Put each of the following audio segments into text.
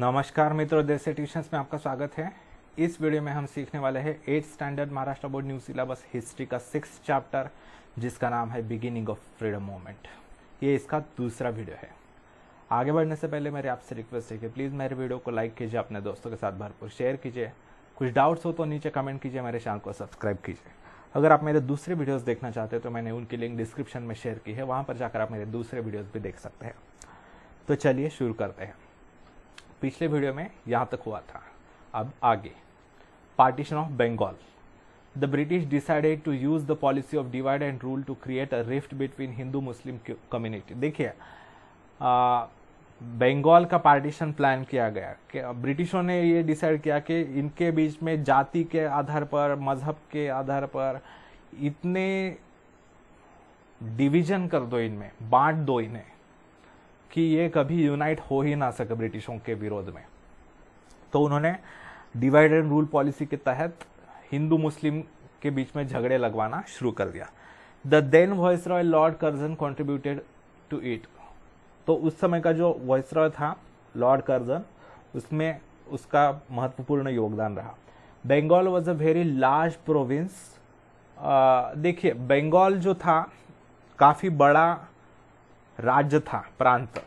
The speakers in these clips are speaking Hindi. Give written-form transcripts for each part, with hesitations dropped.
नमस्कार मित्रों, देश से ट्यूशंस में आपका स्वागत है। इस वीडियो में हम सीखने वाले हैं 8th standard Maharashtra board new syllabus history का 6th चैप्टर, जिसका नाम है बिगिनिंग ऑफ फ्रीडम मूवमेंट। ये इसका दूसरा वीडियो है। आगे बढ़ने से पहले मेरी आपसे रिक्वेस्ट है कि प्लीज़ मेरे वीडियो को लाइक कीजिए, अपने दोस्तों के साथ भरपूर शेयर कीजिए। कुछ डाउट्स हो तो नीचे कमेंट कीजिए, मेरे चैनल को सब्सक्राइब कीजिए। अगर आप मेरे दूसरे वीडियोज़ देखना चाहते हैं तो मैंने उनकी लिंक डिस्क्रिप्शन में शेयर की है, वहाँ पर जाकर आप मेरे दूसरे वीडियोज़ भी देख सकते हैं। तो चलिए शुरू करते हैं। पिछले वीडियो में यहाँ तक हुआ था, अब आगे। Partition of Bengal. The British decided to use the policy of divide and rule to create a rift between Hindu Muslim community. देखिए, बंगाल का पार्टीशन प्लान किया गया कि ब्रिटिशों ने ये डिसाइड किया कि इनके बीच में जाति के आधार पर, मजहब के आधार पर इतने डिवीजन कर दो, इनमें बांट दो इन्हें कि ये कभी यूनाइट हो ही ना सके ब्रिटिशों के विरोध में। तो उन्होंने डिवाइड एंड रूल पॉलिसी के तहत हिंदू मुस्लिम के बीच में झगड़े लगवाना शुरू कर दिया। The then viceroy Lord Curzon contributed to it. तो उस समय का जो वायसरॉय था लॉर्ड कर्जन, उसमें उसका महत्वपूर्ण योगदान रहा। Bengal was a very large province. देखिए, बंगाल जो था काफ़ी बड़ा राज्य था, प्रांत।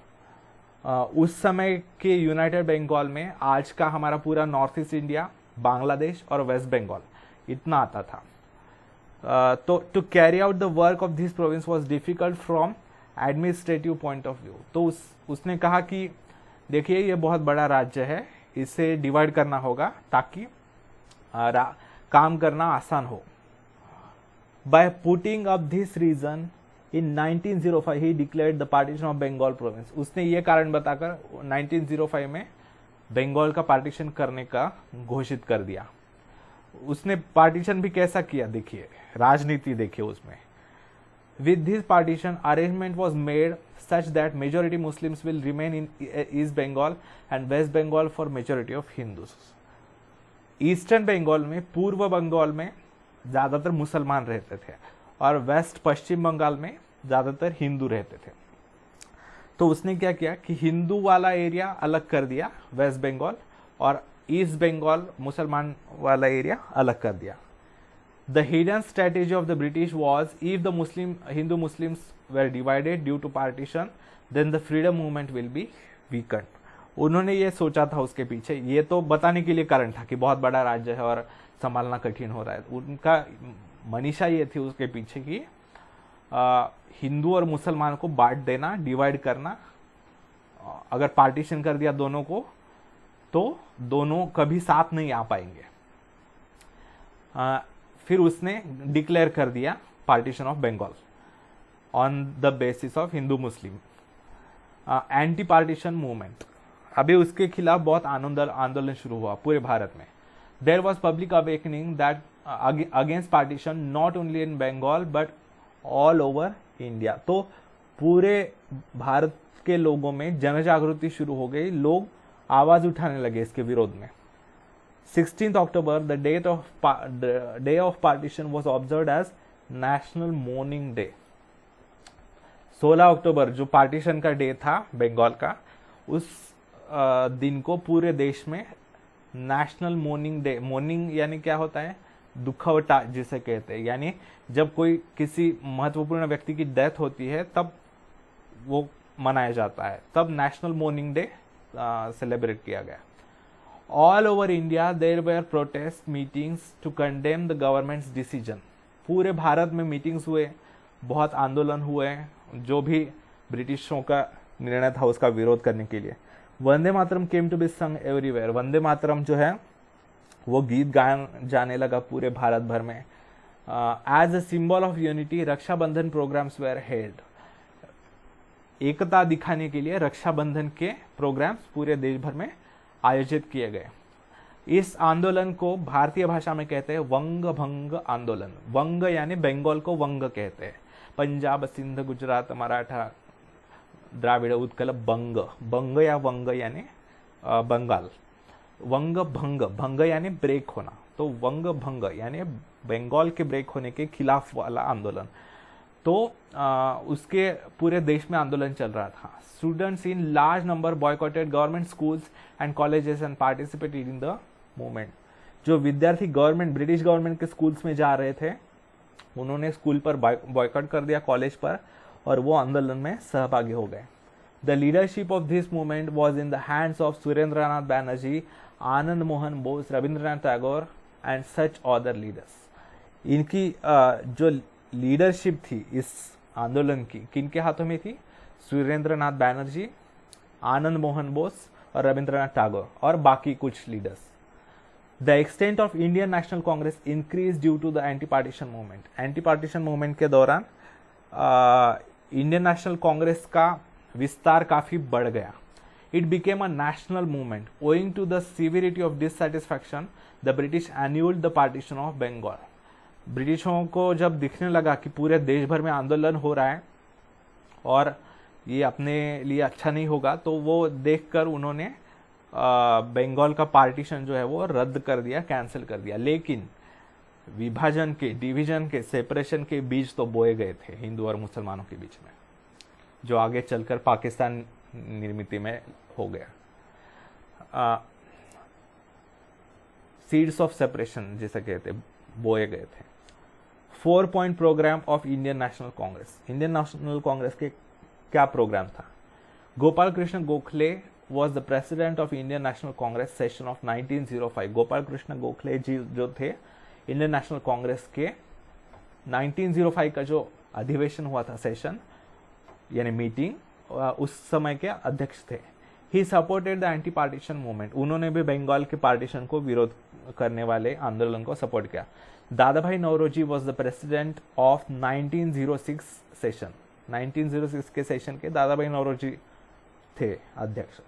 उस समय के यूनाइटेड बंगाल में आज का हमारा पूरा नॉर्थ ईस्ट इंडिया, बांग्लादेश और वेस्ट बंगाल इतना आता था। तो to carry out the work of this province was difficult from administrative point of view. तो उसने कहा कि देखिए, ये बहुत बड़ा राज्य है, इसे डिवाइड करना होगा ताकि काम करना आसान हो। By putting up this region In 1905 he declared the partition of Bengal province। उसने ये कारण बताकर 1905 में बंगाल का पार्टीशन करने का घोषित कर दिया। उसने पार्टीशन भी कैसा किया, देखिए, राजनीति देखिए उसमें। With this partition arrangement was made such that majority Muslims will remain in East Bengal and West Bengal for majority of Hindus। Eastern Bengal में, पूर्व बंगाल में ज्यादातर मुसलमान रहते थे और वेस्ट पश्चिम बंगाल में ज्यादातर हिंदू रहते थे। तो उसने क्या किया कि हिंदू वाला एरिया अलग कर दिया वेस्ट बंगाल, और ईस्ट बंगाल मुसलमान वाला एरिया अलग कर दिया। The hidden strategy of the British was if the Hindu Muslims were divided due to partition then the freedom movement will be weaken. उन्होंने ये सोचा था उसके पीछे, ये तो बताने के लिए कारण था कि बहुत बड़ा राज्य है और संभालना कठिन हो रहा है। उनका मनीषा ये थी उसके पीछे की हिंदू और मुसलमान को बांट देना, डिवाइड करना। अगर पार्टीशन कर दिया दोनों को तो दोनों कभी साथ नहीं आ पाएंगे। फिर उसने डिक्लेयर कर दिया partition of Bengal on the basis of Hindu Muslim. Anti partition movement, अभी उसके खिलाफ बहुत आंदोलन शुरू हुआ पूरे भारत में। There was public awakening that against partition not only in Bengal but all over India. तो पूरे भारत के लोगों में जन जागृति शुरू हो गई, लोग आवाज उठाने लगे इसके विरोध में। 16 October the day of partition was observed as national mourning day. 16 अक्टूबर जो पार्टीशन का डे था बंगाल का, उस दिन को पूरे देश में नेशनल मॉर्निंग डे, मॉर्निंग यानी क्या होता है, दुखवटा जिसे कहते हैं, यानी जब कोई किसी महत्वपूर्ण व्यक्ति की डेथ होती है तब वो मनाया जाता है, तब नेशनल मॉर्निंग डे सेलिब्रेट किया गया। All over India there were protest meetings to condemn the government's decision. पूरे भारत में मीटिंग्स हुए, बहुत आंदोलन हुए, जो भी ब्रिटिशों का निर्णय था उसका विरोध करने के लिए। Vande Mataram came to be संग एवरीवेयर। वंदे मातरम जो है वो गीत गाया जाने लगा पूरे भारत भर में। As a symbol of unity Rakshabandhan programmes were held. एकता दिखाने के लिए रक्षाबंधन के प्रोग्राम्स पूरे देश भर में आयोजित किए गए। इस आंदोलन को भारतीय भाषा में कहते हैं वंग भंग आंदोलन। वंग यानी बंगाल को वंग कहते हैं। पंजाब, सिंध, गुजरात, मराठा, द्राविड़, उत्कल, बंग। बंग या वंग यानी बंगाल। वंग भंग, भंग यानी ब्रेक होना, तो वंग भंग यानी बंगाल के ब्रेक होने के खिलाफ वाला आंदोलन। तो उसके पूरे देश में आंदोलन चल रहा था. Students in large number boycotted government schools and colleges and participated in the movement. जो विद्यार्थी ब्रिटिश गवर्नमेंट के स्कूल्स में जा रहे थे, उन्होंने स्कूल पर बॉयकॉट कर दिया, कॉलेज पर, और वो आंदोलन में सहभागी हो गए. The leadership of this movement was in the hands of Surendranath Banerjee, Anand Mohan Bose, Rabindranath Tagore and such other leaders. इनकी जो लीडरशिप थी इस आंदोलन की, किनके हाथों में थी? सुरेंद्रनाथ बैनर्जी, आनंद मोहन बोस और रविंद्रनाथ टैगोर और बाकी कुछ leaders. The extent of Indian National Congress increase due to the anti partition movement. Anti partition movement के दौरान इंडियन नेशनल कांग्रेस का विस्तार काफी बढ़ गया. It became a national movement. Owing to the severity of dissatisfaction the British annulled the partition of Bengal. ब्रिटिशों को जब दिखने लगा कि पूरे देश भर में आंदोलन हो रहा है और ये अपने लिए अच्छा नहीं होगा, तो वो देखकर उन्होंने बंगाल का पार्टीशन जो है वो रद्द कर दिया, कैंसिल कर दिया. लेकिन विभाजन के, डिवीजन के, सेपरेशन के बीज तो बोए गए थे हिंदू और मुसलमानों के बीच में, जो आगे चलकर पाकिस्तान निर्मित में हो गया. सीड्स ऑफ सेपरेशन जिसे कहते, बोए गए थे. 4 point programme of Indian National Congress. Indian National Congress के क्या प्रोग्राम था? Gopal Krishna Gokhale was the president of Indian National Congress session of 1905. Gopal Krishna Gokhale ji जो थे इंडियन नेशनल कांग्रेस के 1905 का जो अधिवेशन हुआ था, सेशन यानी मीटिंग, उस समय के अध्यक्ष थे. He supported the anti partition movement. उन्होंने भी बंगाल के पार्टीशन को विरोध करने वाले आंदोलन को सपोर्ट किया. Dadabhai Naoroji was the president of 1906 session. 1906 के सेशन के दादा भाई नौरोजी थे अध्यक्ष.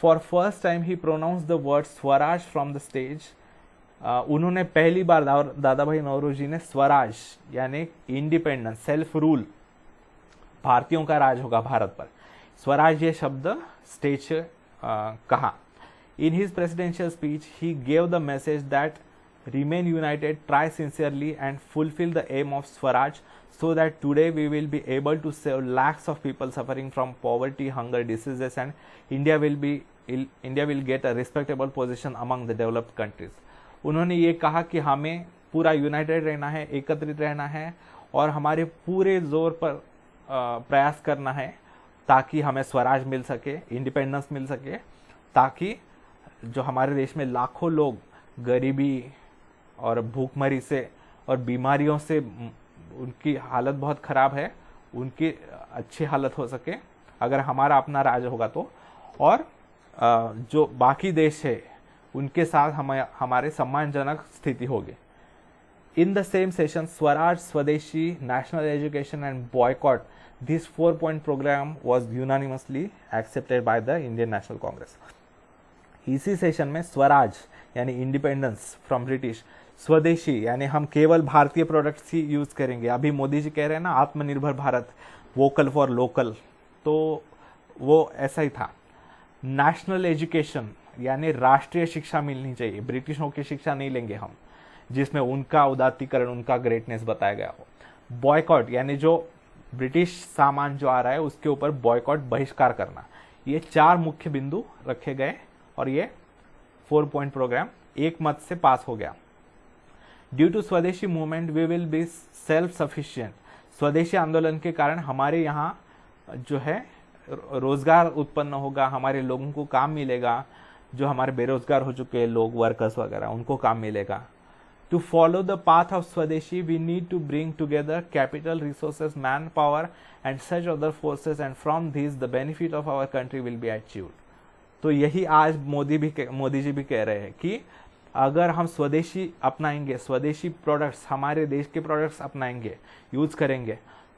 For first time he pronounce the word swaraj from the stage. उन्होंने पहली बार दादा भाई नौरोजी ने स्वराज यानी इंडिपेंडेंस, सेल्फ रूल, भारतीयों का राज होगा भारत पर, स्वराज ये शब्द स्टेज कहा. In his presidential speech he gave the message that remain united, try sincerely and fulfill the aim of Swaraj, so that today we will be able to save lakhs of people suffering from poverty, hunger, diseases, and India will get a respectable position among the developed countries. उन्होंने ये कहा कि हमें पूरा यूनाइटेड रहना है, एकत्रित रहना है और हमारे पूरे जोर पर प्रयास करना है ताकि हमें स्वराज मिल सके, इंडिपेंडेंस मिल सके, ताकि जो हमारे देश में लाखों लोग गरीबी और भूखमरी से और बीमारियों से उनकी हालत बहुत ख़राब है, उनकी अच्छी हालत हो सके अगर हमारा अपना राज होगा तो, और जो बाकी देश है उनके साथ हमारे सम्मानजनक स्थिति होगी. In the same session swaraj, swadeshi, national education and boycott, this 4 point programme was unanimously accepted by the Indian National Congress. इसी सेशन में स्वराज यानी इंडिपेंडेंस फ्रॉम ब्रिटिश, स्वदेशी यानी हम केवल भारतीय प्रोडक्ट्स ही यूज करेंगे. अभी मोदी जी कह रहे हैं ना आत्मनिर्भर भारत, वोकल फॉर लोकल, तो वो ऐसा ही था. नेशनल एजुकेशन यानी राष्ट्रीय शिक्षा मिलनी चाहिए, ब्रिटिशों की शिक्षा नहीं लेंगे हम जिसमें उनका उदात्तीकरण, उनका ग्रेटनेस बताया गया हो. बॉयकॉट यानी जो ब्रिटिश सामान जो आ रहा है उसके ऊपर बॉयकॉट, बहिष्कार करना. ये 4 मुख्य बिंदु रखे गए और ये 4 पॉइंट प्रोग्राम एक मत से पास हो गया. Due to swadeshi movement we will be self sufficient. Swadeshi आंदोलन के कारण हमारे यहाँ जो है रोजगार उत्पन्न होगा, हमारे लोगों को काम मिलेगा, जो हमारे बेरोजगार हो चुके हैं लोग, वर्कर्स वगैरह, उनको काम मिलेगा. To follow the path of swadeshi we need to bring together capital, resources, man power and such other forces and from this the benefit of our country will be achieved. तो यही आज मोदी जी भी कह रहे हैं कि अगर हम स्वदेशी अपनाएंगे, स्वदेशी प्रोडक्ट्स, हमारे देश के प्रोडक्ट्स अपनाएंगे, यूज करेंगे,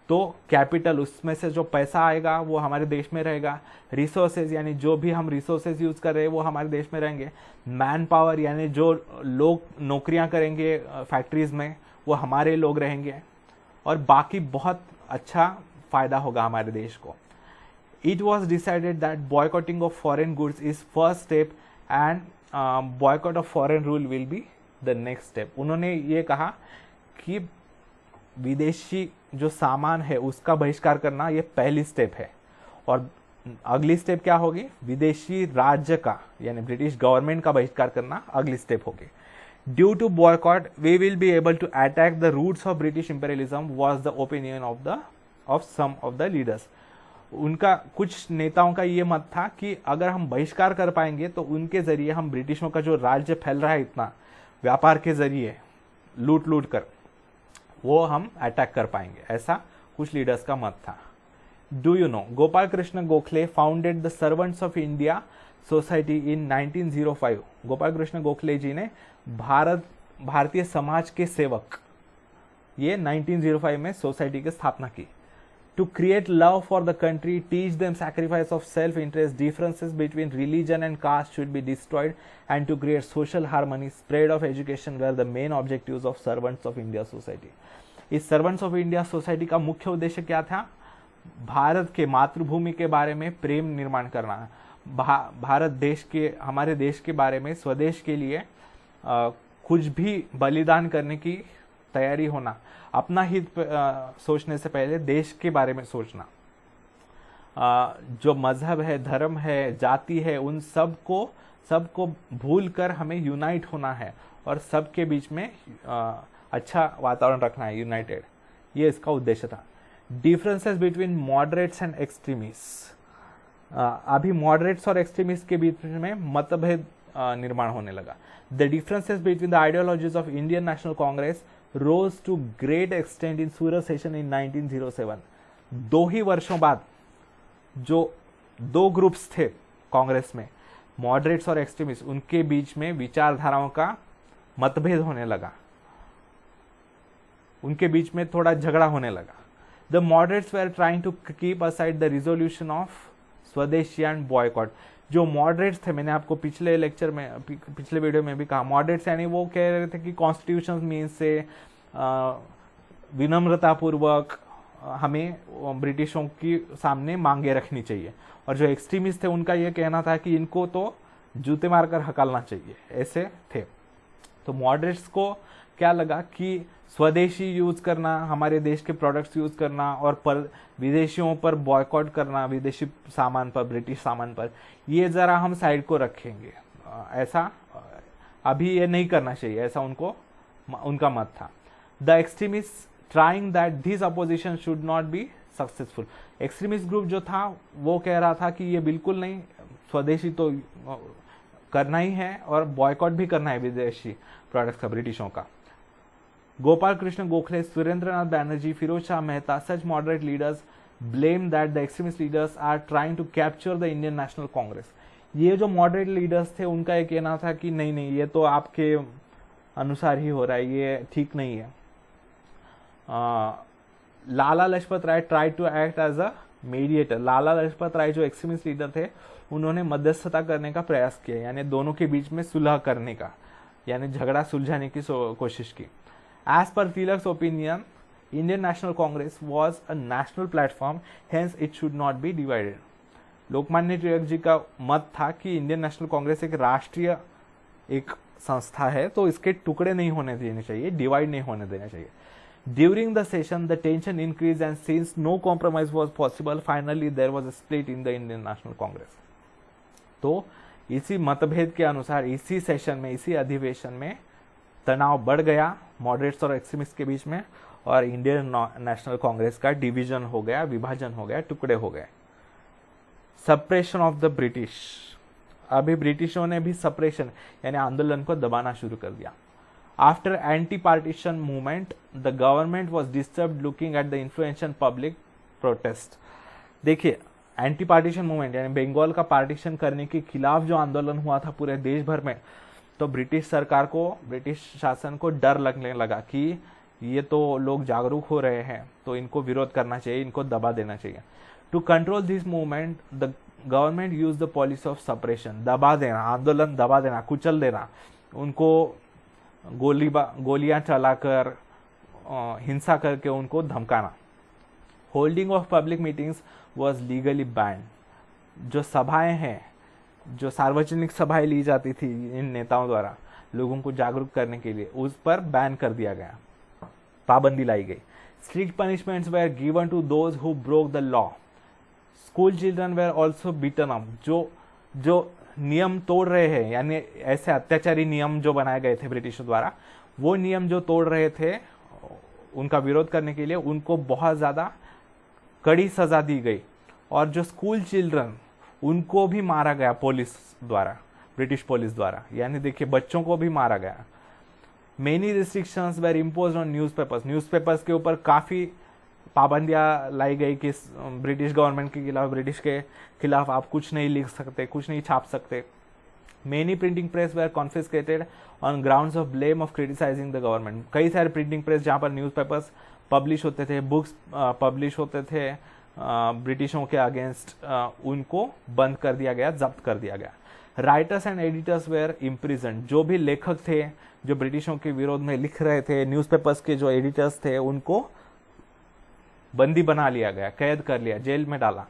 तो कैपिटल, उसमें से जो पैसा आएगा वो हमारे देश में रहेगा. रिसोर्सेज यानी जो भी हम रिसोर्सेज यूज कर रहे हैं वो हमारे देश में रहेंगे. मैन पावर यानी जो लोग नौकरियां करेंगे फैक्ट्रीज में वो हमारे लोग रहेंगे और बाकी बहुत अच्छा फायदा होगा हमारे देश को. It was decided that boycotting of foreign goods is first step and boycott of foreign rule will be the next step. उन्होंने ये कहा कि विदेशी जो सामान है उसका बहिष्कार करना ये पहली स्टेप है, और अगली स्टेप क्या होगी, विदेशी राज्य का यानी ब्रिटिश गवर्नमेंट का बहिष्कार करना अगली स्टेप होगी। Due to boycott we will be able to attack the roots of British imperialism was the opinion of some of the leaders. उनका कुछ नेताओं का ये मत था कि अगर हम बहिष्कार कर पाएंगे तो उनके जरिए हम ब्रिटिशों का जो राज्य फैल रहा है इतना व्यापार के जरिए लूट लूट कर, वो हम अटैक कर पाएंगे, ऐसा कुछ लीडर्स का मत था। Do you know Gopal Krishna Gokhale founded the Servants of India Society in 1905। Gopal Krishna Gokhale ji ने भारतीय समाज के सेवक ये 1905 में सोसाइटी की स्थापना की। To create love for the country, teach them sacrifice of self-interest, differences between religion and caste should be destroyed, and to create social harmony, spread of education were the main objectives of Servants of India Society. इस Servants of India Society का मुख्य उद्देश्य क्या था? भारत के मातृभूमि के बारे में प्रेम निर्माण करना, भारत देश के, हमारे देश के बारे में, स्वदेश के लिए कुछ भी बलिदान करने की तैयारी होना, अपना हित सोचने से पहले देश के बारे में सोचना, जो मजहब है, धर्म है, जाति है, उन सबको भूल कर हमें यूनाइट होना है और सबके बीच में अच्छा वातावरण रखना है, यूनाइटेड, ये इसका उद्देश्य था। Differences between moderates and extremist, अभी मॉडरेट्स और एक्सट्रीमिस्ट के बीच में मतभेद निर्माण होने लगा। The differences between the ideologies of Indian National Congress rose to great extent in Surat session in 1907। 2 ही वर्षों बाद जो 2 ग्रुप्स थे कांग्रेस में, मॉडरेट्स और एक्सट्रीमिस्ट, उनके बीच में विचारधाराओं का मतभेद होने लगा, उनके बीच में थोड़ा झगड़ा होने लगा। The moderates were trying to keep aside the resolution of swadeshi and boycott. जो मॉडरेट्स थे, मैंने आपको पिछले लेक्चर में, पिछले वीडियो में भी कहा, मॉडरेट्स यानी वो कह रहे थे कि कॉन्स्टिट्यूशन मीन्स से विनम्रतापूर्वक हमें ब्रिटिशों की सामने मांगे रखनी चाहिए, और जो एक्सट्रीमिस्ट थे उनका ये कहना था कि इनको तो जूते मारकर हकालना चाहिए, ऐसे थे। तो मॉडरेट्स को क्या लगा कि स्वदेशी यूज करना, हमारे देश के प्रोडक्ट्स यूज करना और विदेशियों पर बॉयकॉट करना, विदेशी सामान पर, ब्रिटिश सामान पर, ये जरा हम साइड को रखेंगे, ऐसा अभी ये नहीं करना चाहिए, ऐसा उनका मत था। The extremist trying that this opposition should not be successful. Extremist group जो था वो कह रहा था कि ये बिल्कुल नहीं, स्वदेशी तो करना ही है और बॉयकॉट भी करना है विदेशी प्रोडक्ट्स का, ब्रिटिशों का। Gopal Krishna Gokhale, Surendranath Banerjee, Firoz Shah Mehta, such moderate leaders blame that the extremist leaders are trying to capture the Indian National Congress। ये जो मॉडरेट लीडर्स थे उनका ये कहना था कि नहीं नहीं, ये तो आपके अनुसार ही हो रहा है, ये ठीक नहीं है। Lala Lajpat Rai try to act as a mediator. Lala Lajpat Rai जो एक्सट्रीमिस्ट लीडर थे, उन्होंने मध्यस्थता करने का प्रयास किया, यानी दोनों के बीच में सुलह करने का, यानी झगड़ा सुलझाने की कोशिश की। As per Tilak's opinion, Indian National Congress was a national platform, hence it should not be divided। Lokmanya Tilak ji का मत था कि इंडियन नेशनल कांग्रेस एक राष्ट्रीय एक संस्था है, तो इसके टुकड़े नहीं होने देने चाहिए, डिवाइड नहीं होने देना चाहिए। During the session, the tension increased and since no compromise was possible, finally there was a split in the Indian National Congress। तो इसी मतभेद के अनुसार इसी सेशन में, इसी अधिवेशन में तनाव बढ़ गया मॉडरेट्स और एक्सट्रीमिस्ट के बीच में, और इंडियन नेशनल कांग्रेस का डिवीजन हो गया, विभाजन हो गया, टुकड़े हो गए। सप्रेशन ऑफ द ब्रिटिश, अभी ब्रिटिशों ने भी सप्रेशन यानी आंदोलन को दबाना शुरू कर दिया। After anti partition movement the government was disturbed looking at the influential public protest. देखिए, एंटी पार्टीशन मूवमेंट यानी बंगाल का पार्टीशन करने के खिलाफ जो आंदोलन हुआ था पूरे देश भर में, तो ब्रिटिश सरकार को, ब्रिटिश शासन को डर लगने लगा कि ये तो लोग जागरूक हो रहे हैं, तो इनको विरोध करना चाहिए, इनको दबा देना चाहिए। To control this movement the government use the policy of suppression. दबा देना, आंदोलन दबा देना, कुचल देना, उनको गोलियां चलाकर, हिंसा करके उनको धमकाना। Holding of public meetings was legally banned. जो सभाएं हैं, जो सार्वजनिक सभाएं ली जाती थी इन नेताओं द्वारा लोगों को जागरूक करने के लिए, उस पर बैन कर दिया गया, पाबंदी लाई गई। Strict punishments were given to those who broke the law. School children were also beaten up. जो नियम तोड़ रहे हैं, यानी ऐसे अत्याचारी नियम जो बनाए गए थे ब्रिटिशों द्वारा, वो नियम जो तोड़ रहे थे उनका विरोध करने के लिए उनको बहुत ज़्यादा कड़ी सजा दी गई। और जो स्कूल चिल्ड्रन उनको भी मारा गया पुलिस द्वारा, ब्रिटिश पुलिस द्वारा, यानी देखिए बच्चों को भी मारा गया। Many restrictions were imposed on newspapers. Newspapers के ऊपर काफ़ी पाबंदियाँ लाई गई कि ब्रिटिश गवर्नमेंट के खिलाफ, ब्रिटिश के खिलाफ आप कुछ नहीं लिख सकते, कुछ नहीं छाप सकते। Many printing press were confiscated on grounds of blame of criticising the government. कई सारे प्रिंटिंग प्रेस जहाँ पर न्यूज़पेपर्स पब्लिश होते थे, बुक्स पब्लिश होते थे ब्रिटिशों के अगेंस्ट, उनको बंद कर दिया गया, जब्त कर दिया गया। Writers and editors were imprison. जो भी लेखक थे जो ब्रिटिशों के विरोध में लिख रहे थे, न्यूज़पेपर्स के जो एडिटर्स थे, उनको बंदी बना लिया गया, कैद कर लिया, जेल में डाला।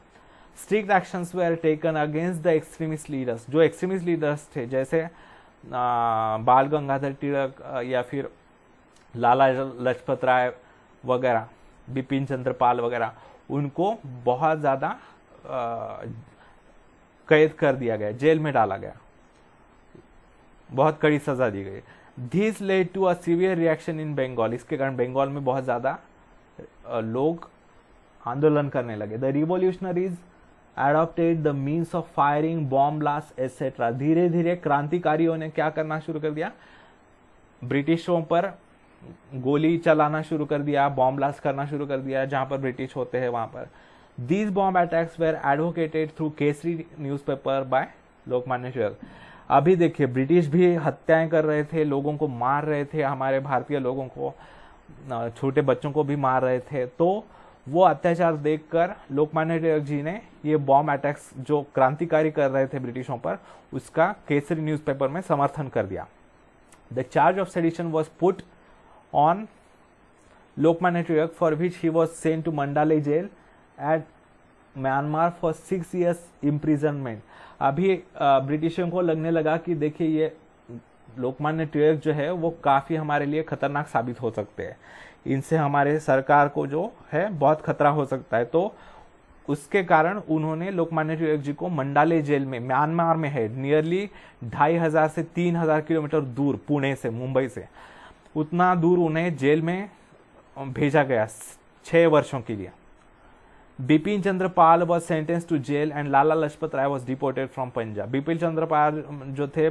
Strict actions where taken against the extremist leaders. जो एक्सट्रीमिस्ट लीडर्स थे जैसे बाल गंगाधर तिलक या फिर लाला लजपत राय वगैरह, बिपिन चंद्र पाल वगैरह, उनको बहुत ज़्यादा कैद कर दिया गया, जेल में डाला गया, बहुत कड़ी सजा दी गई। This led to a severe reaction in Bengal. इसके कारण बंगाल में बहुत ज़्यादा लोग आंदोलन करने लगे। The revolutionaries adopted the means of firing, bomb blast etcetera. धीरे धीरे क्रांतिकारियों ने क्या करना शुरू कर दिया, ब्रिटिशों पर गोली चलाना शुरू कर दिया, बॉम्ब ब्लास्ट करना शुरू कर दिया जहां पर ब्रिटिश होते हैं वहां पर। These bomb attacks were advocated through Kesari newspaper by Lokmanya Tilak. अभी देखिए ब्रिटिश भी हत्याएं कर रहे थे, लोगों को मार रहे थे, हमारे भारतीय लोगों को, छोटे बच्चों को भी मार रहे थे। तो वो अत्याचार देखकर लोकमान्य तिलक जी ने ये बॉम्ब अटैक्स जो क्रांतिकारी कर रहे थे ब्रिटिशों पर, उसका केसरी न्यूज़पेपर में समर्थन कर दिया। The charge of sedition was put on Lokmanya Tilak, for which he was sent to Mandalay jail at Myanmar for 6 years imprisonment. अभी ब्रिटिशों को लगने लगा कि देखिए ये लोकमान्य तिलक जो है वो काफ़ी हमारे लिए खतरनाक साबित हो सकते हैं, इनसे हमारे सरकार को जो है बहुत खतरा हो सकता है। तो उसके कारण उन्होंने लोकमान्य तिलक जी को मंडाले जेल में, म्यांमार में है, नियरली 2500 से 3000 किलोमीटर दूर, पुणे से, मुंबई से, उतना दूर उन्हें जेल में भेजा गया 6 वर्षों के लिए। Bipin Chandra Pal was sentence to jail and Lala Lajpat Rai was deported from Punjab. Bipin Chandra Pal जो थे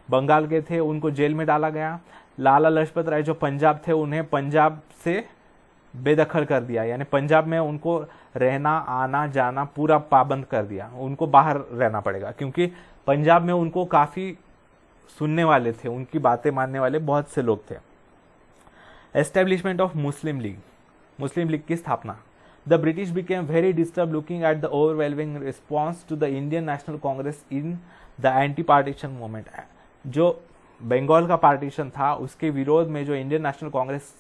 बंगाल के थे, उनको जेल में डाला गया। लाला लजपत राय जो पंजाब थे, उन्हें पंजाब से बेदखल कर दिया, यानी पंजाब में उनको रहना, आना जाना पूरा पाबंद कर दिया, उनको बाहर रहना पड़ेगा, क्योंकि पंजाब में उनको काफ़ी सुनने वाले थे, उनकी बातें मानने वाले बहुत से लोग थे। Establishment of Muslim League. Muslim League की स्थापना। The British became very disturb looking at the overwhelming response to the Indian National Congress in the anti partition movement. जो बंगाल का पार्टीशन था उसके विरोध में जो इंडियन नेशनल कांग्रेस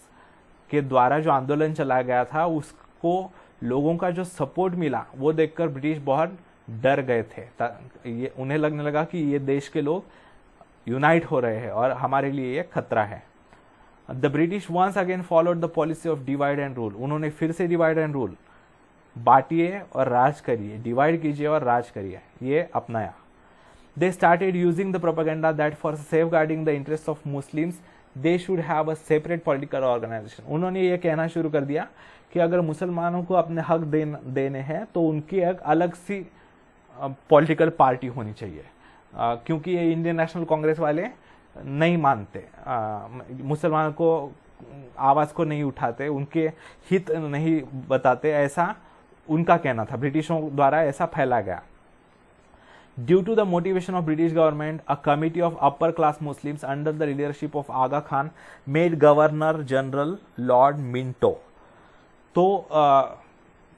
के द्वारा जो आंदोलन चलाया गया था, उसको लोगों का जो सपोर्ट मिला वो देखकर ब्रिटिश बहुत डर गए थे। ये उन्हें लगने लगा कि ये देश के लोग यूनाइट हो रहे हैं और हमारे लिए ये खतरा है। The British once again followed the policy of divide and rule. उन्होंने फिर से डिवाइड एंड रूल, बांटिए और राज करिए, डिवाइड कीजिए और राज करिए, ये अपनाया। They started using the propaganda that for safeguarding the interests of Muslims, they should have a separate political organization. उन्होंने ये कहना शुरू कर दिया कि अगर मुसलमानों को अपने हक देने हैं तो उनकी एक अलग सी पॉलिटिकल पार्टी होनी चाहिए, क्योंकि ये इंडियन नेशनल कांग्रेस वाले नहीं मानते, मुसलमानों को आवाज़ को नहीं उठाते, उनके हित नहीं बताते, ऐसा उनका कहना था। ब्रिटिशों द्वारा ऐसा फैला गया। Due to the motivation of British government, a committee of upper class Muslims under the leadership of Aga Khan made Governor General Lord Minto। तो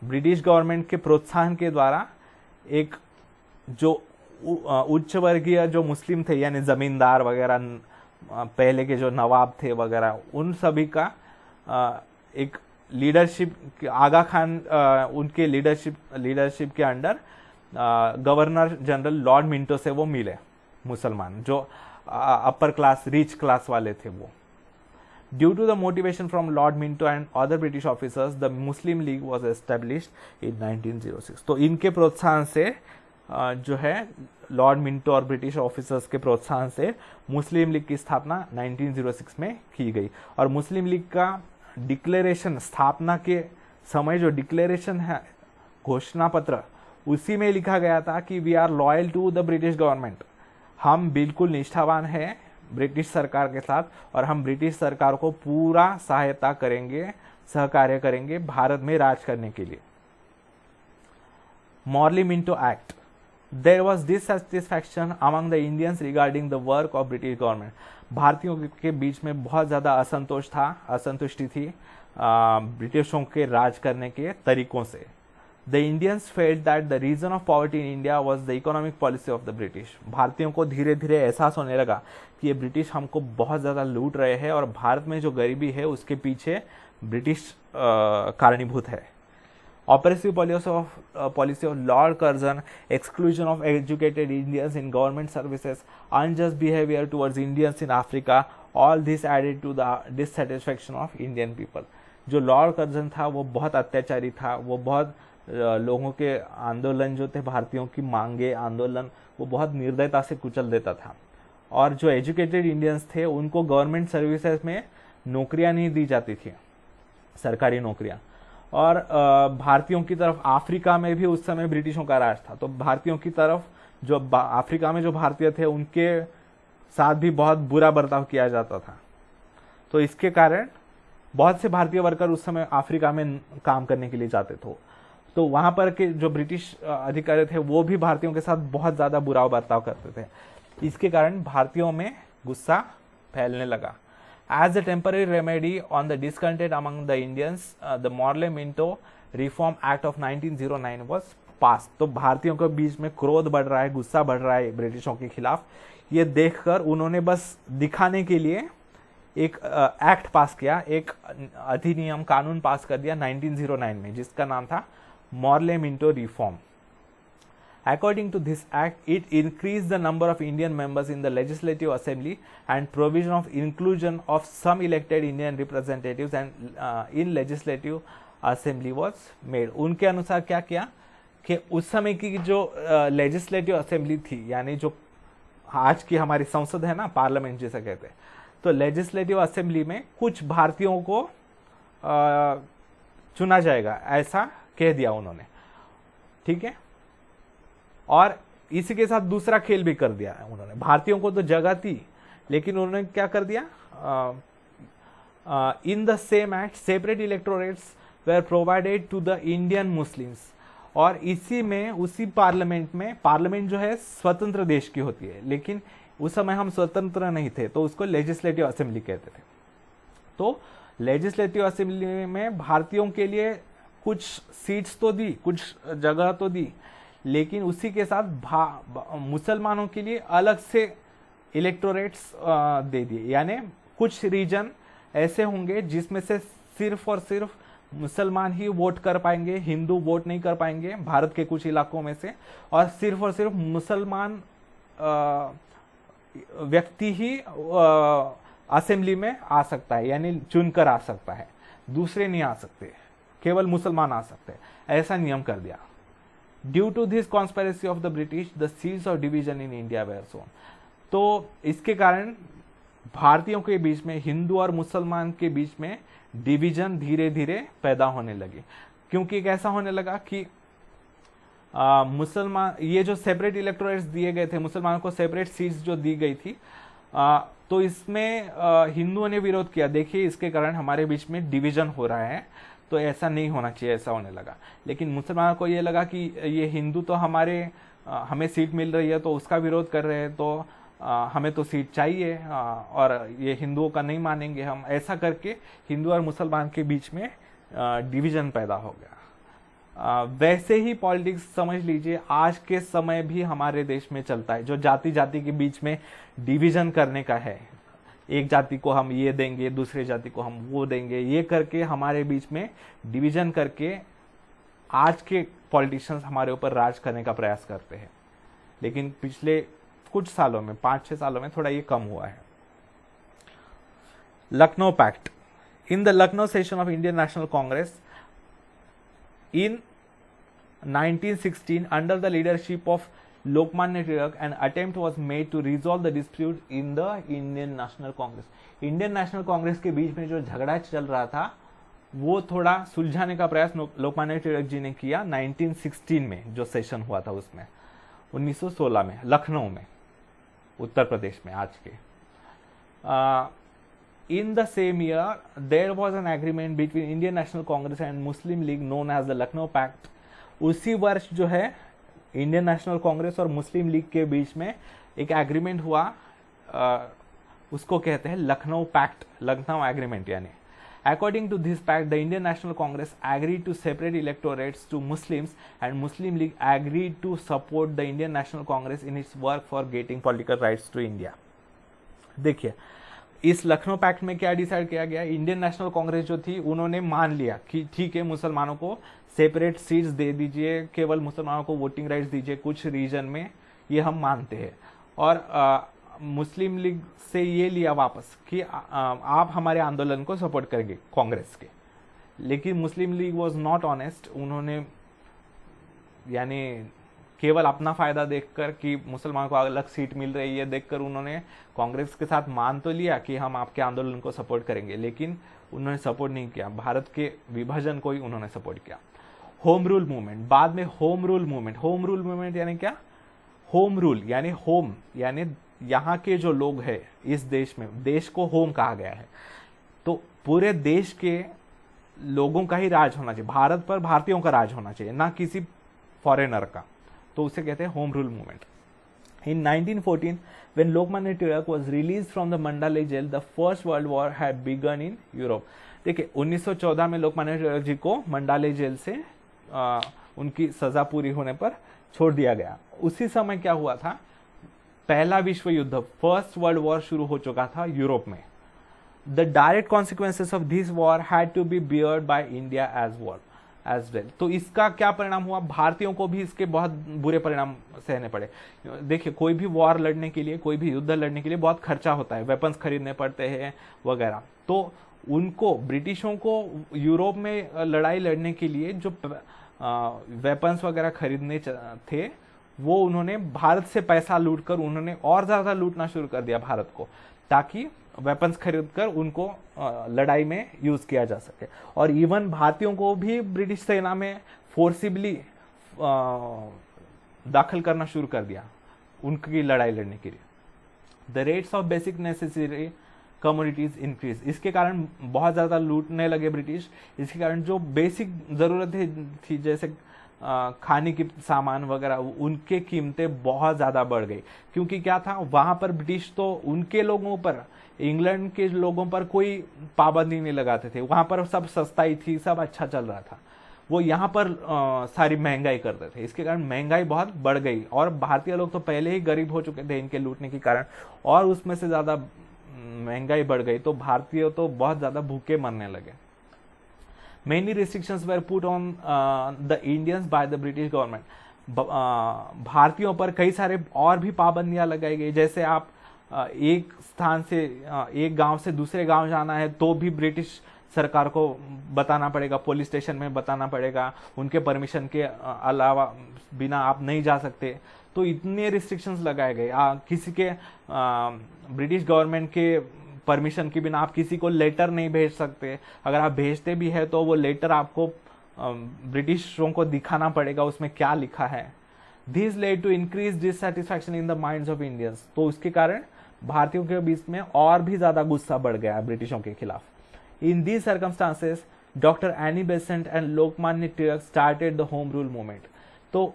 ब्रिटिश गवर्नमेंट के प्रोत्साहन के द्वारा एक जो उच्च वर्गीय जो मुस्लिम थे, यानी जमींदार वगैरह, पहले के जो नवाब थे वगैरह, उन सभी का एक लीडरशिप, आगा खान उनके लीडरशिप के under governor general Lord Minto से वो मिले, मुसलमान जो अपर क्लास, रिच क्लास वाले थे वो। Due to the motivation from Lord Minto and other British officers, the Muslim League was established in 1906. तो इनके प्रोत्साहन से जो है लॉर्ड मिंटो और ब्रिटिश ऑफिसर्स के प्रोत्साहन से मुस्लिम लीग की स्थापना 1906 में की गई। और मुस्लिम लीग का डिक्लेरेशन, स्थापना के समय जो डिक्लेरेशन है, घोषणा पत्र, उसी में लिखा गया था कि we are loyal to the British government, हम बिल्कुल निष्ठावान हैं ब्रिटिश सरकार के साथ और हम ब्रिटिश सरकार को पूरा सहायता करेंगे, सहकार्य करेंगे भारत में राज करने के लिए। Morley Minto act, there was dissatisfaction among the Indians regarding the work of British government. भारतीयों के बीच में बहुत ज़्यादा असंतुष्टि थी ब्रिटिशों के राज करने के तरीकों से। The Indians felt that the reason of poverty in India was the economic policy of the British. भारतीयों को धीरे धीरे एहसास होने लगा कि ये ब्रिटिश हमको बहुत ज़्यादा लूट रहे हैं और भारत में जो गरीबी है उसके पीछे ब्रिटिश कारणीभूत है। Oppressive policy of Lord Curzon, exclusion of educated Indians in government services, unjust behaviour towards Indians in Africa, all this added to the dissatisfaction of Indian people. जो लॉर्ड कर्जन था वो बहुत अत्याचारी था, वो बहुत लोगों के आंदोलन जो थे, भारतीयों की मांगे, आंदोलन, वो बहुत निर्दयता से कुचल देता था। और जो एजुकेटेड इंडियंस थे उनको गवर्नमेंट सर्विसेज में नौकरियां नहीं दी जाती थी, सरकारी नौकरियां। और भारतीयों की तरफ, अफ्रीका में भी उस समय ब्रिटिशों का राज था, तो भारतीयों की तरफ जो अफ्रीका में जो भारतीय थे उनके साथ भी बहुत बुरा बर्ताव किया जाता था। तो इसके कारण बहुत से भारतीय वर्कर उस समय अफ्रीका में काम करने के लिए जाते थे, तो वहां पर के जो ब्रिटिश अधिकारी थे वो भी भारतीयों के साथ बहुत ज़्यादा बुरा बर्ताव करते थे। इसके कारण भारतीयों में गुस्सा फैलने लगा। As a temporary remedy on the discontent among the Indians, the Morley-Minto Reform Act of 1909 was passed. तो भारतीयों के बीच में क्रोध बढ़ रहा है, गुस्सा बढ़ रहा है ब्रिटिशों के खिलाफ, ये देखकर उन्होंने बस दिखाने के लिए एक एक्ट पास किया, एक अधिनियम, कानून पास कर दिया 1909 में, जिसका नाम था Morley-Minto Reform. According to this act, it increased the number of Indian members in the Legislative Assembly and provision of inclusion of some elected Indian representatives and in Legislative Assembly was made. उनके अनुसार क्या किया कि उस समय की जो लेजिस्लेटिव असेंबली थी, यानी जो आज की हमारी संसद है ना, पार्लियामेंट जिसे कहते हैं, तो लेजिस्लेटिव असेंबली में कुछ भारतीयों को चुना जाएगा, ऐसा कह दिया उन्होंने, ठीक है। और इसी के साथ दूसरा खेल भी कर दिया उन्होंने, भारतीयों को तो जगह थी लेकिन उन्होंने क्या कर दिया, in the same act separate electorates were provided to the Indian Muslims. और इसी में, उसी पार्लियामेंट में, पार्लियामेंट जो है स्वतंत्र देश की होती है, लेकिन उस समय हम स्वतंत्र नहीं थे तो उसको लेजिस्लेटिव असेंबली कहते थे। तो लेजिस्लेटिव असेंबली में भारतीयों के लिए कुछ सीट्स तो दी, कुछ जगह तो दी, लेकिन उसी के साथ मुसलमानों के लिए अलग से इलेक्टोरेट्स दे दिए, यानी कुछ रीजन ऐसे होंगे जिसमें से सिर्फ और सिर्फ मुसलमान ही वोट कर पाएंगे, हिंदू वोट नहीं कर पाएंगे भारत के कुछ इलाकों में से, और सिर्फ मुसलमान व्यक्ति ही असेंबली में आ सकता है, यानी चुनकर आ सकता है, दूसरे नहीं आ सकते, केवल मुसलमान आ सकते हैं, ऐसा नियम कर दिया। Due to this conspiracy of the British the seeds of division in India were sown. तो इसके कारण भारतीयों के बीच में, हिंदू और मुसलमान के बीच में डिवीजन धीरे धीरे पैदा होने लगी, क्योंकि कैसा होने लगा कि मुसलमान, ये जो सेपरेट इलेक्टोरेट्स दिए गए थे, मुसलमानों को सेपरेट सीट्स जो दी गई थी, तो इसमें हिंदुओं ने विरोध किया, देखिए इसके कारण हमारे बीच में डिवीजन हो रहा है, तो ऐसा नहीं होना चाहिए, ऐसा होने लगा। लेकिन मुसलमानों को ये लगा कि ये हिंदू तो हमें सीट मिल रही है तो उसका विरोध कर रहे हैं, तो हमें तो सीट चाहिए, और ये हिंदुओं का नहीं मानेंगे हम, ऐसा करके हिंदू और मुसलमान के बीच में डिवीजन पैदा हो गया। वैसे ही पॉलिटिक्स समझ लीजिए आज के समय भी हमारे देश में चलता है, जो जाति जाति के बीच में डिवीजन करने का है, एक जाति को हम ये देंगे, दूसरे जाति को हम वो देंगे, ये करके हमारे बीच में डिवीजन करके आज के पॉलिटिशियंस हमारे ऊपर राज करने का प्रयास करते हैं। लेकिन पिछले कुछ सालों में, 5-6 सालों में थोड़ा ये कम हुआ है। Lucknow Pact. In the Lucknow session of Indian National Congress in 1916, under the leadership of Lokmanya Tilak, an attempt was made to resolve the dispute in the Indian National Congress. Indian National Congress के बीच में जो झगड़ा चल रहा था वो थोड़ा सुलझाने का प्रयास लोकमान्य तिलक जी ने किया 1916 में, जो सेशन हुआ था उसमें 1916 में लखनऊ में, उत्तर प्रदेश में आज के। In the same year, there was an agreement between Indian National Congress and Muslim League known as the Lucknow Pact. उसी वर्ष जो है इंडियन नेशनल कांग्रेस और मुस्लिम लीग के बीच में एक एग्रीमेंट हुआ, उसको कहते हैं लखनऊ पैक्ट, लखनऊ एग्रीमेंट यानी। According to this pact, the Indian National Congress agreed to separate electorates to Muslims and Muslim League agreed to support the Indian National Congress in its work for getting political rights to India. देखिए इस लखनऊ पैक्ट में क्या डिसाइड किया गया, इंडियन नेशनल कांग्रेस जो थी उन्होंने मान लिया कि ठीक है मुसलमानों को सेपरेट सीट्स दे दीजिए, केवल मुसलमानों को वोटिंग राइट्स दीजिए कुछ रीजन में, ये हम मानते हैं। और मुस्लिम लीग से ये लिया वापस कि आप हमारे आंदोलन को सपोर्ट करेंगे कांग्रेस के। लेकिन मुस्लिम लीग वाज नॉट ऑनेस्ट, उन्होंने यानी केवल अपना फायदा देखकर कि मुसलमानों को अलग सीट मिल रही है देखकर उन्होंने कांग्रेस के साथ मान तो लिया कि हम आपके आंदोलन को सपोर्ट करेंगे, लेकिन उन्होंने सपोर्ट नहीं किया, भारत के विभाजन को ही उन्होंने सपोर्ट किया। होम रूल मूवमेंट, बाद में home rule movement, home rule movement यानी क्या, होम रूल यानी होम यानी यहाँ के जो लोग हैं इस देश में, देश को होम कहा गया है, तो पूरे देश के लोगों का ही राज होना चाहिए, भारत पर भारतीयों का राज होना चाहिए, ना किसी फॉरेनर का, तो उसे कहते हैं home rule movement. In 1914, when Lokmanya Tilak was released from the Mandalay jail, the First World War had begun in Europe. देखिए 1914 में लोकमान्य तिलक जी को मंडाले जेल से उनकी सजा पूरी होने पर छोड़ दिया गया। उसी समय क्या हुआ था, पहला विश्व युद्ध, फर्स्ट वर्ल्ड वॉर शुरू हो चुका था यूरोप में। The direct consequences of this war had to be beared by India as well. तो इसका क्या परिणाम हुआ, भारतीयों को भी इसके बहुत बुरे परिणाम सहने पड़े। देखिए कोई भी वॉर लड़ने के लिए, कोई भी युद्ध लड़ने के लिए बहुत खर्चा होता है, वेपन्स खरीदने पड़ते हैं वगैरह। तो उनको, ब्रिटिशों को यूरोप में लड़ाई लड़ने के लिए जो वेपन्स वगैरह खरीदने थे वो उन्होंने भारत से पैसा लूटकर उन्होंने और ज्यादा लूटना शुरू कर दिया भारत को, ताकि वेपन्स खरीद कर उनको लड़ाई में यूज किया जा सके। और इवन भारतीयों को भी ब्रिटिश सेना में फोर्सिबली दाखिल करना शुरू कर दिया उनकी लड़ाई लड़ने के लिए। The rates of basic necessary commodities increase, इसके कारण बहुत ज़्यादा लूटने लगे ब्रिटिश। इसके कारण जो बेसिक ज़रूरतें थी जैसे खाने की सामान वगैरह, उनके कीमतें बहुत ज़्यादा बढ़ गई। क्योंकि क्या था, वहाँ पर ब्रिटिश तो उनके लोगों पर, इंग्लैंड के लोगों पर कोई पाबंदी नहीं लगाते थे, वहाँ पर सब सस्ताई थी, सब अच्छा चल रहा था। वो यहाँ पर सारी महंगाई करते थे, इसके कारण महंगाई बहुत बढ़ गई। और भारतीय लोग तो पहले ही गरीब हो चुके थे इनके लूटने के कारण, और उसमें से ज़्यादा महंगाई बढ़ गई तो भारतीय तो बहुत ज़्यादा भूखे मरने लगे। Many restrictions were put on the Indians by the British government. भारतीयों पर कई सारे और भी पाबंदियां लगाई गई, जैसे आप एक स्थान से, एक गांव से दूसरे गांव जाना है तो भी ब्रिटिश सरकार को बताना पड़ेगा, पुलिस स्टेशन में बताना पड़ेगा, उनके परमिशन के अलावा बिना आप नहीं जा सकते। तो इतने रिस्ट्रिक्शंस लगाए गए, किसी के ब्रिटिश गवर्नमेंट के परमिशन के बिना आप किसी को लेटर नहीं भेज सकते, अगर आप भेजते भी है तो वो लेटर आपको ब्रिटिशों को दिखाना पड़ेगा उसमें क्या लिखा है। This led to increase dissatisfaction in the minds of Indians, तो उसके कारण भारतीयों के बीच में और भी ज्यादा गुस्सा बढ़ गया ब्रिटिशों के खिलाफ। In these circumstances doctor Annie Besant and Lokmanya Tilak started the home rule movement. तो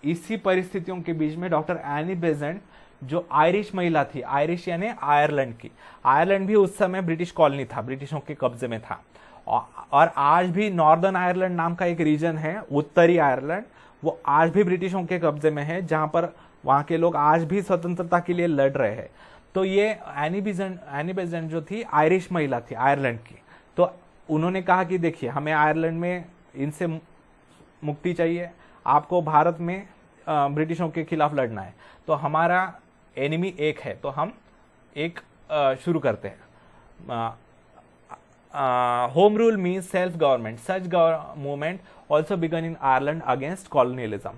इसी परिस्थितियों के बीच में डॉक्टर एनी बेसेंट जो आयरिश महिला थी, आयरिश यानी आयरलैंड की, आयरलैंड भी उस समय ब्रिटिश कॉलोनी था, ब्रिटिशों के कब्जे में था। और आज भी नॉर्दर्न आयरलैंड नाम का एक रीजन है, उत्तरी आयरलैंड, वो आज भी ब्रिटिशों के कब्जे में है, जहां पर वहां के लोग आज भी स्वतंत्रता के लिए लड़ रहे हैं। तो ये एनी बेसेंट जो थी आयरिश महिला थी आयरलैंड की, तो उन्होंने कहा कि देखिए हमें आयरलैंड में इनसे मुक्ति चाहिए, आपको भारत में ब्रिटिशों के खिलाफ लड़ना है, तो हमारा एनिमी एक है, तो हम एक शुरू करते हैं। Home rule means self-government. Such movement also began in Ireland against colonialism.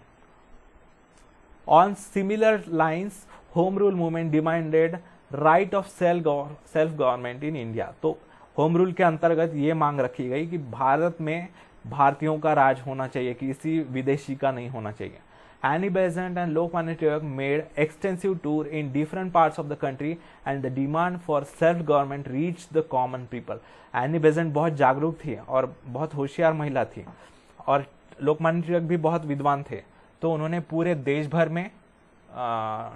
On similar lines, home rule movement demanded right of self-government in India. तो होम रूल के अंतर्गत ये मांग रखी गई कि भारत में भारतीयों का राज होना चाहिए, किसी विदेशी का नहीं होना चाहिए. Annie Besant and Lokmanya Tilak made extensive tour in different parts of the country and the demand for self-government reached the common people. Annie Besant बहुत जागरूक थी और बहुत होशियार महिला थी और लोकमान्य तिलक भी बहुत विद्वान थे. तो उन्होंने पूरे देश भर में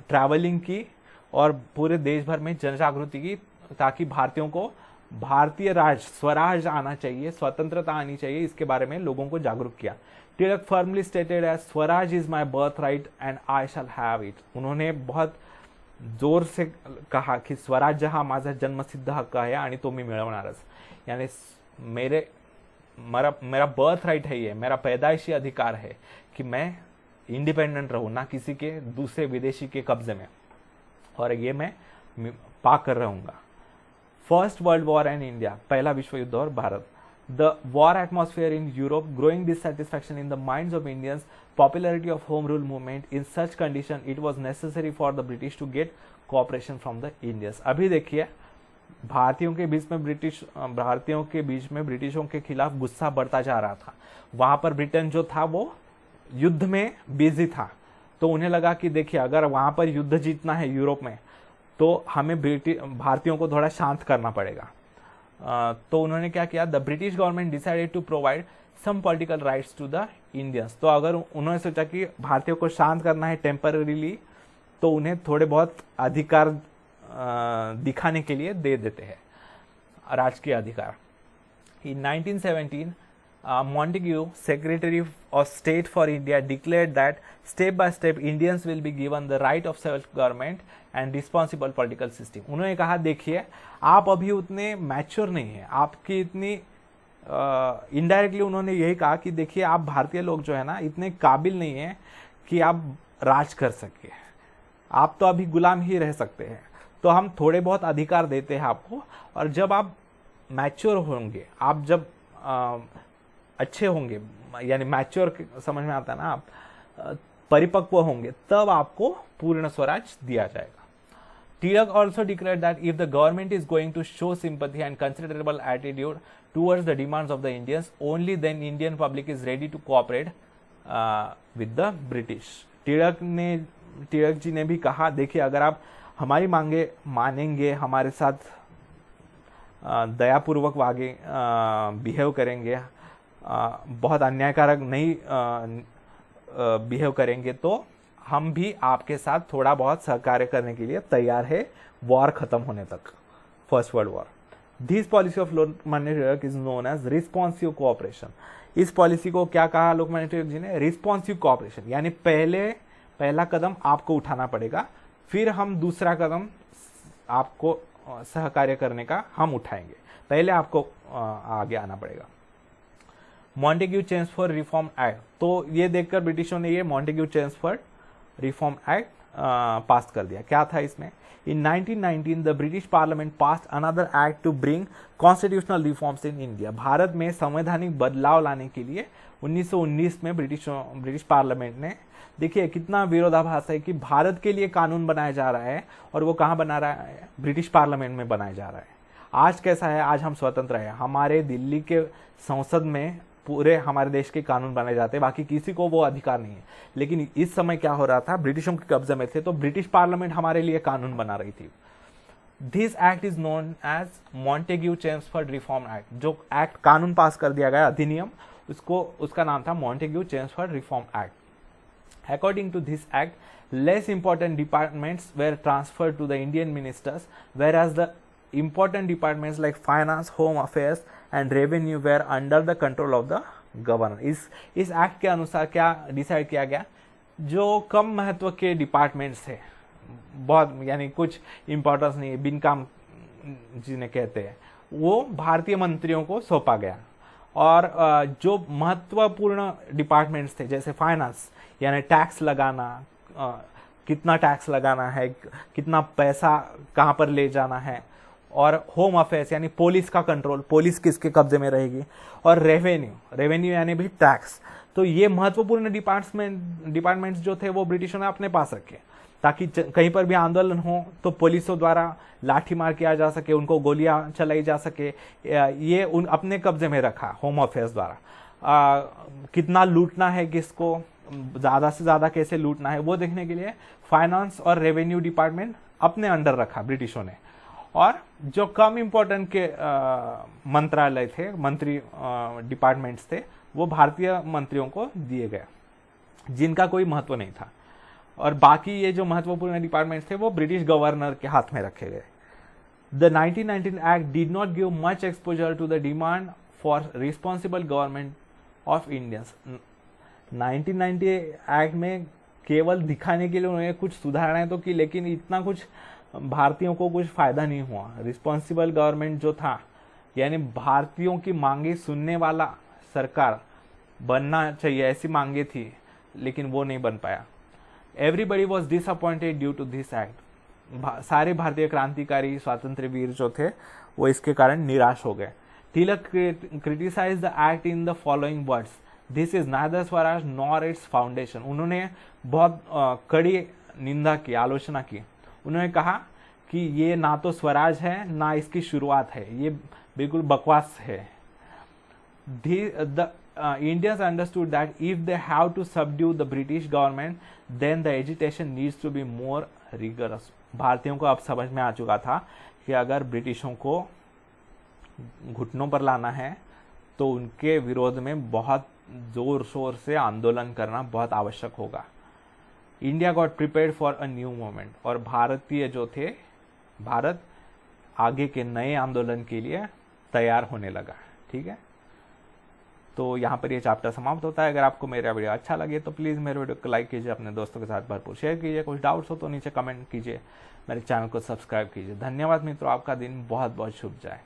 ट्रैवलिंग की और पूरे देश भर में जनजागृति की ताकि भारतीयों को भारतीय राज स्वराज आना चाहिए, स्वतंत्रता आनी चाहिए, इसके बारे में लोगों को जागरूक किया. Tilak firmly stated as swaraj is my birth right and I shall have it. उन्होंने बहुत जोर से कहा की स्वराज्य हा माझा जन्मसिद्ध हक्क आहे आणि तो मी मिळवणारच. यानी मेरा बर्थ राइट है, ये मेरा पैदाइशी अधिकार है कि मैं इंडिपेंडेंट रहूं, ना किसी के दूसरे विदेशी के कब्जे में, और ये मैं पा कर रहूंगा. First world war and India, पहला विश्व युद्ध और Bharat. The war atmosphere in Europe, growing dissatisfaction in the minds of Indians, popularity of home rule movement. In such condition, it was necessary for the British to get cooperation from the Indians. अभी देखिए भारतीयों के बीच में ब्रिटिशों के खिलाफ गुस्सा बढ़ता जा रहा था. वहां पर ब्रिटेन जो था वो युद्ध में बिजी था, तो उन्हें लगा कि देखिए अगर वहां पर युद्ध जीतना है यूरोप में तो हमें भारतीयों को थोड़ा शांत करना पड़ेगा. तो उन्होंने क्या किया, the British government decided to provide some political rights to the Indians. तो अगर उन्होंने सोचा कि भारतीयों को शांत करना है टेम्पररीली, तो उन्हें थोड़े बहुत अधिकार दिखाने के लिए दे देते हैं, राजकीय अधिकार. इन 1917 Montagu, Secretary of State for India, declared that step by step Indians will be given the right of self-government and responsible political system. उन्होंने कहा देखिए आप अभी उतने मैच्योर नहीं है, आपकी इतनी इनडायरेक्टली उन्होंने यही कहा कि देखिए आप भारतीय लोग जो है ना इतने काबिल नहीं है कि आप राज कर सके, आप तो अभी गुलाम ही रह सकते हैं, तो हम थोड़े बहुत अधिकार देते हैं आपको, और जब आप मैच्योर होंगे, आप जब अच्छे होंगे, यानी मैच्योर समझ में आता है ना, आप परिपक्व होंगे, तब आपको पूर्ण स्वराज दिया जाएगा. Tilak also declared that if the government is going to show sympathy and considerable attitude towards the demands of the Indians, only then Indian public is ready to cooperate with the British. Tilak ji ने भी कहा देखिए अगर आप हमारी मांगे मानेंगे, हमारे साथ दयापूर्वक आगे बिहेव करेंगे, बहुत अन्यायकारक नहीं बिहेव करेंगे, तो हम भी आपके साथ थोड़ा बहुत सहकार्य करने के लिए तैयार है वॉर खत्म होने तक, first world war. This policy of Lokmanya Tilak is known as responsive cooperation. इस पॉलिसी को क्या कहा लोकमान्य तिलक जी ने, रिस्पॉन्सिव कोऑपरेशन, यानी पहला कदम आपको उठाना पड़ेगा, फिर हम दूसरा कदम आपको सहकार्य करने का हम उठाएंगे, पहले आपको आगे आना पड़ेगा. मॉन्टेग्यू चेम्सफोर्ड रिफॉर्म एक्ट, तो ये देखकर ब्रिटिशों ने ये Montagu Chelmsford reform act pass कर दिया. क्या था इसमें, in 1919 the British parliament pass another act to bring constitutional reforms in India. Bharat में संवैधानिक बदलाव लाने के लिए 1919 में ब्रिटिश पार्लियामेंट ने, देखिए कितना विरोधाभास है कि भारत के लिए कानून बनाया जा रहा है और वो कहाँ बना रहा है, ब्रिटिश पार्लियामेंट में बनाया जा रहा है. आज कैसा है, आज हम स्वतंत्र हैं, हमारे दिल्ली के संसद में पूरे हमारे देश के कानून बनाए जाते हैं, बाकी किसी को वो अधिकार नहीं है. लेकिन इस समय क्या हो रहा था, ब्रिटिशों के कब्जे में थे, तो ब्रिटिश पार्लियामेंट हमारे लिए कानून बना रही थी. This act is known as Montagu Chelmsford reform act. जो एक्ट कानून पास कर दिया गया, अधिनियम, उसका नाम था Montagu Chelmsford reform act. According to this act, less important departments were transferred to the Indian ministers, whereas the important departments like finance, home affairs and revenue were under the control of the governor. इस एक्ट के अनुसार क्या डिसाइड किया गया, जो कम महत्व के डिपार्टमेंट्स थे, बहुत यानी कुछ इंपॉर्टेंस नहीं है, बिन काम जिन्हें कहते हैं, वो भारतीय मंत्रियों को सौंपा गया, और जो महत्वपूर्ण डिपार्टमेंट्स थे जैसे फाइनेंस, यानी टैक्स लगाना, कितना टैक्स लगाना है, कितना पैसा कहाँ पर ले जाना है, और होम अफेयर्स यानी पुलिस का कंट्रोल, पुलिस किसके कब्जे में रहेगी, और रेवेन्यू यानी भी टैक्स। तो ये महत्वपूर्ण डिपार्टमेंट्स जो थे वो ब्रिटिशों ने अपने पास रखे, ताकि कहीं पर भी आंदोलन हो तो पुलिसों द्वारा लाठी मार किया जा सके, उनको गोलियां चलाई जा सके, ये उन अपने कब्जे में रखा होम अफेयर्स द्वारा। कितना लूटना है, किसको ज़्यादा से ज़्यादा कैसे लूटना है, वो देखने के लिए फाइनेंस और रेवेन्यू डिपार्टमेंट अपने अंडर रखा ब्रिटिशों ने। और जो कम इम्पोर्टेंट के मंत्रालय थे, मंत्री डिपार्टमेंट्स थे, वो भारतीय मंत्रियों को दिए गए जिनका कोई महत्व नहीं था, और बाकी ये जो महत्वपूर्ण डिपार्टमेंट्स थे वो ब्रिटिश गवर्नर के हाथ में रखे गए। The 1919 act did not give much exposure to the demand for responsible government of Indians. 1990 act में केवल दिखाने के लिए उन्होंने कुछ सुधारणाएं तो की, लेकिन इतना कुछ भारतीयों को कुछ फायदा नहीं हुआ। रिस्पॉन्सिबल गवर्नमेंट जो था, यानी भारतीयों की मांगे सुनने वाला सरकार बनना चाहिए, ऐसी मांगे थी, लेकिन वो नहीं बन पाया। Everybody was disappointed due to this act. सारे भारतीय क्रांतिकारी स्वातंत्र्य वीर जो थे वो इसके कारण निराश हो गए। Tilak criticize the act in the following words, this is neither swaraj nor its foundation. उन्होंने बहुत कड़ी निंदा की, आलोचना की। उन्होंने कहा कि ये ना तो स्वराज है ना इसकी शुरुआत है, ये बिल्कुल बकवास है। The Indians understood that if they have to subdue the British government, then the agitation needs to be more rigorous. भारतीयों को अब समझ में आ चुका था कि अगर ब्रिटिशों को घुटनों पर लाना है तो उनके विरोध में बहुत जोर शोर से आंदोलन करना बहुत आवश्यक होगा। India got prepared for a new movement, और भारतीय जो थे, भारत आगे के नए आंदोलन के लिए तैयार होने लगा। ठीक है, तो यहाँ पर ये चैप्टर समाप्त होता है। अगर आपको मेरा वीडियो अच्छा लगे तो प्लीज़ मेरे वीडियो को लाइक कीजिए, अपने दोस्तों के साथ भरपूर शेयर कीजिए। कुछ डाउट्स हो तो नीचे कमेंट कीजिए, मेरे चैनल को सब्सक्राइब कीजिए। धन्यवाद मित्रों, आपका दिन बहुत बहुत शुभ जाए।